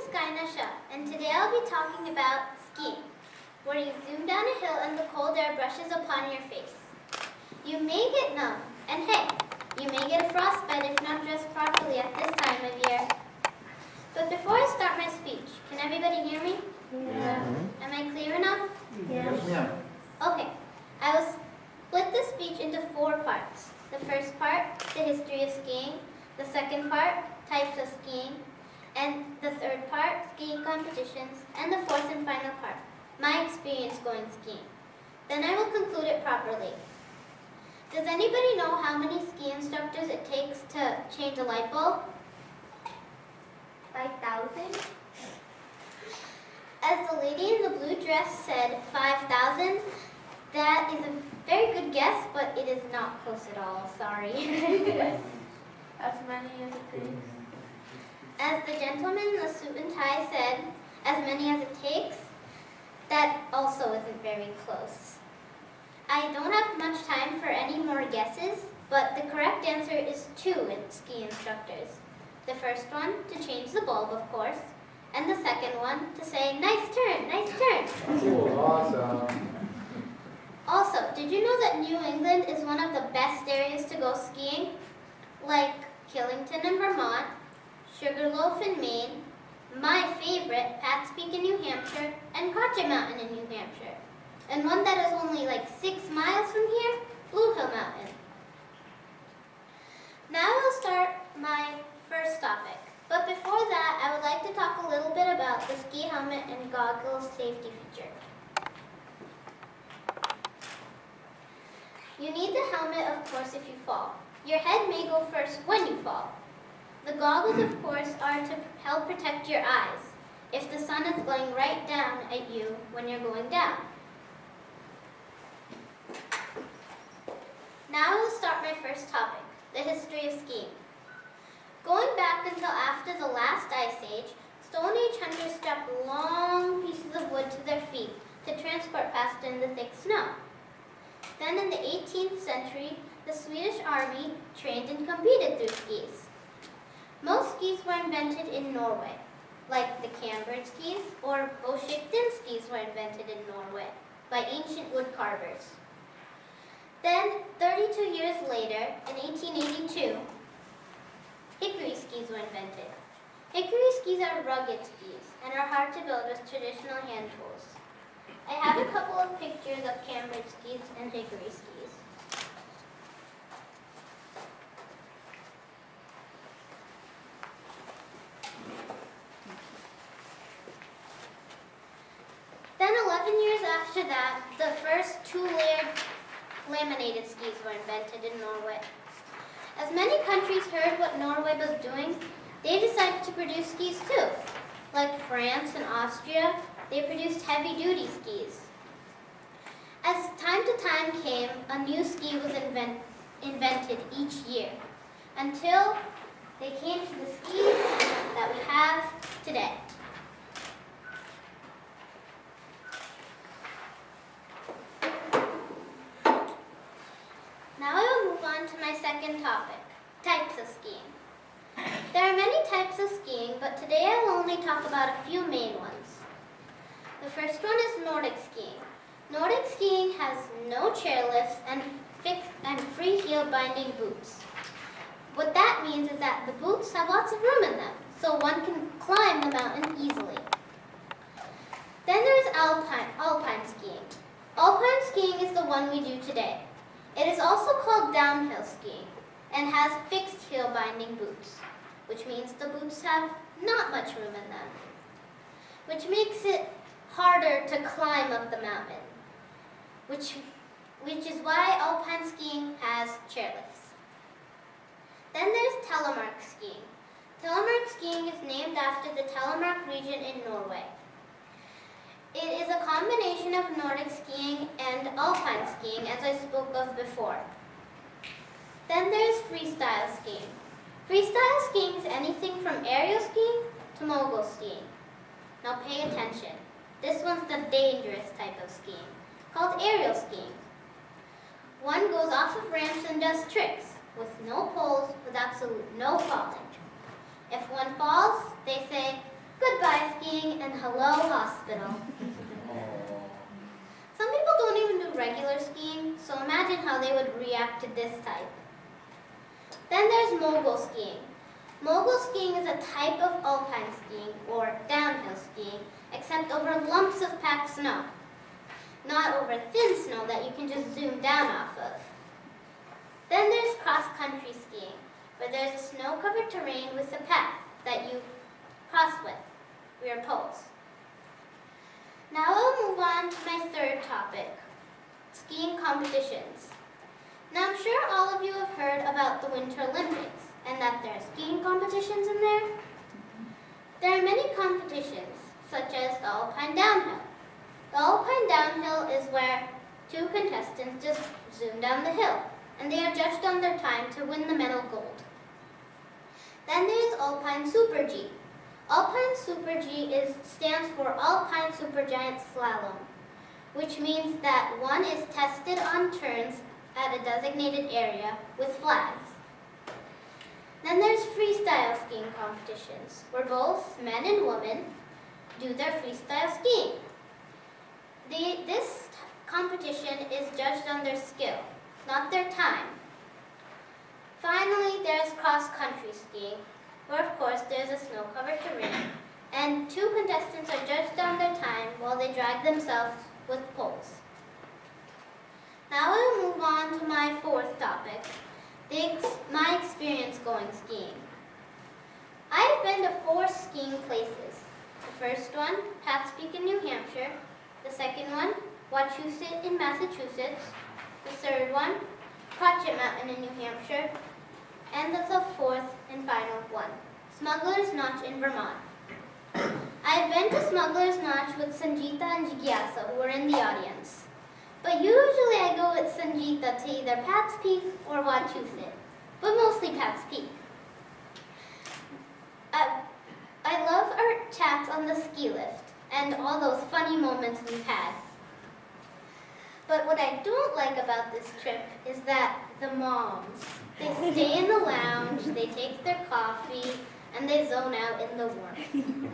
is Kyna Shah, and today I'll be talking about skiing, where you zoom down a hill and the cold air brushes upon your face. You may get numb, and hey, you may get a frostbite if not dressed properly at this time of year. But before I start my speech, can everybody hear me? Yeah. Am I clear enough? Yes. Yeah. Okay, I will split the speech into 4 parts. The first part, the history of skiing. The second part, types of skiing. And the third part, skiing competitions. And the fourth and final part, my experience going skiing. Then I will conclude it properly. Does anybody know how many ski instructors it takes to change a light bulb? 5,000? As the lady in the blue dress said, 5,000. That is a very good guess, but it is not close at all, sorry. As many as it takes. As the gentleman in the suit and tie said, as many as it takes, that also isn't very close. I don't have much time for any more guesses, but the correct answer is 2 ski instructors. The first one to change the bulb, of course, and the second one to say, nice turn, nice turn. Cool, awesome. Also, did you know that New England is one of the best areas to go skiing? Like Killington in Vermont, Sugarloaf in Maine, my favorite, Pat's Peak in New Hampshire, and Crotchet Mountain in New Hampshire. And one that is only like 6 miles from here, Blue Hill Mountain. Now I'll start my first topic. But before that, I would like to talk a little bit about the ski helmet and goggles safety feature. You need the helmet, of course, if you fall. Your head may go first when you fall. The goggles, of course, are to help protect your eyes if the sun is glowing right down at you when you're going down. Now I will start my first topic, the history of skiing. Going back until after the last ice age, Stone Age hunters strapped long pieces of wood to their feet to transport faster in the thick snow. Then in the 18th century, the Swedish army trained and competed through skis. Most skis were invented in Norway, like the cambered skis or bow-shaped thin skis were invented in Norway by ancient wood carvers. Then, 32 years later, in 1882, hickory skis were invented. Hickory skis are rugged skis and are hard to build with traditional hand tools. I have a couple of pictures of cambered skis and hickory skis. Then 11 years after that, the first 2-layered laminated skis were invented in Norway. As many countries heard what Norway was doing, they decided to produce skis too. Like France and Austria, they produced heavy-duty skis. As time to time came, a new ski was invented each year, until they came to the skis that we have today. Now I will move on to my second topic, types of skiing. There are many types of skiing, but today I will only talk about a few main ones. The first one is Nordic skiing. Nordic skiing has no chairlifts and free heel binding boots. What that means is that the boots have lots of room in them, so one can climb the mountain easily. Then there is alpine skiing. Alpine skiing is the one we do today. It is also called downhill skiing and has fixed heel binding boots, which means the boots have not much room in them, which makes it harder to climb up the mountain, which is why alpine skiing has chairlifts. Then there's telemark skiing. Telemark skiing is named after the Telemark region in Norway. It is a combination of Nordic skiing and alpine skiing, as I spoke of before. Then there's freestyle skiing. Freestyle skiing is anything from aerial skiing to mogul skiing. Now pay attention. This one's the dangerous type of skiing, called aerial skiing. One goes off of ramps and does tricks, with no poles, with absolute no falling. If one falls, they say, goodbye skiing, and hello hospital. Some people don't even do regular skiing, so imagine how they would react to this type. Then there's mogul skiing. Mogul skiing is a type of alpine skiing, or downhill skiing, except over lumps of packed snow, not over thin snow that you can just zoom down off of. Then there's cross-country skiing, where there's a snow-covered terrain with a path that you cross with your poles. Now I'll move on to my third topic, skiing competitions. Now I'm sure all of you have heard about the Winter Olympics and that there are skiing competitions in there. There are many competitions, such as the Alpine Downhill. The Alpine Downhill is where two contestants just zoom down the hill, and they are judged on their time to win the medal gold. Then there's Alpine Super G. Alpine Super G stands for Alpine Supergiant Slalom, which means that one is tested on turns at a designated area with flags. Then there's freestyle skiing competitions, where both men and women do their freestyle skiing. This competition is judged on their skill, not their time. Finally, there's cross-country skiing, where of course there's a snow-covered terrain, and two contestants are judged on their time while they drag themselves with poles. Now we'll move on to my fourth topic, my experience going skiing. I've been to 4 skiing places. The first one, Pat's Peak in New Hampshire. The second one, Wachusett in Massachusetts. The third one, Crotchet Mountain in New Hampshire. And the fourth and final one, Smuggler's Notch in Vermont. I've been to Smuggler's Notch with Sangeeta and Jigyasa, who are in the audience. But usually I go with Sangeeta to either Pat's Peak or Wachusett, but mostly Pat's Peak. I love our chats on the ski lift and all those funny moments we've had. But what I don't like about this trip is that the moms, they stay in the lounge, they take their coffee, and they zone out in the warmth.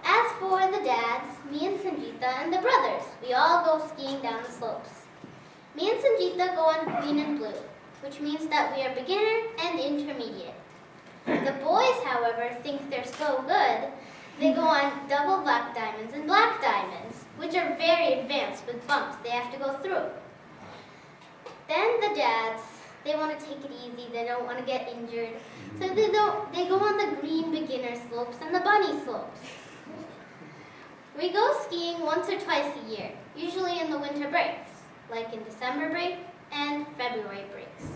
As for the dads, me and Sangeeta and the brothers, we all go skiing down the slopes. Me and Sangeeta go on green and blue, which means that we are beginner and intermediate. The boys, however, think they're so good, they go on double black diamonds and black diamonds, which are very advanced with bumps they have to go through. Then the dads, they want to take it easy, they don't want to get injured, so they go on the green beginner slopes and the bunny slopes. We go skiing once or twice a year, usually in the winter breaks, like in December break and February breaks.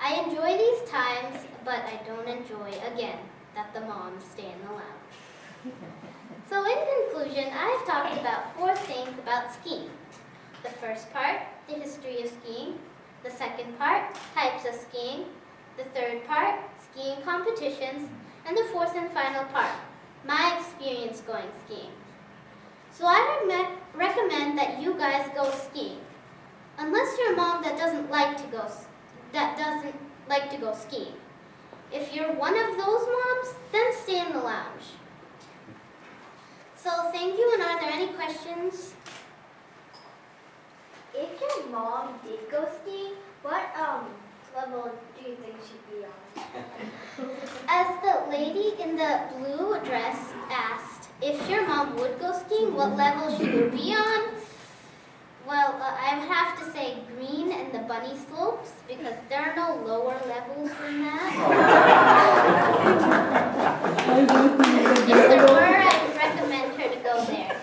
I enjoy these times, but I don't enjoy, again, that the moms stay in the lounge. So in conclusion, I have talked about 4 things about skiing. The first part, the history of skiing. The second part, types of skiing. The third part, skiing competitions. And the fourth and final part, my experience going skiing. So I would recommend that you guys go skiing. Unless you're a mom that doesn't like to go skiing. If you're one of those moms, then stay in the lounge. So thank you, and are there any questions? If your mom did go skiing, what level do you think she'd be on? As the lady in the blue dress asked if your mom would go skiing, what level she would be on, well, I would have to say green and the bunny slopes, because there are no lower levels than that. If there were, I would recommend her to go there.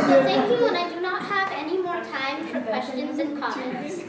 So thank you, and I do not have any more time for questions and comments.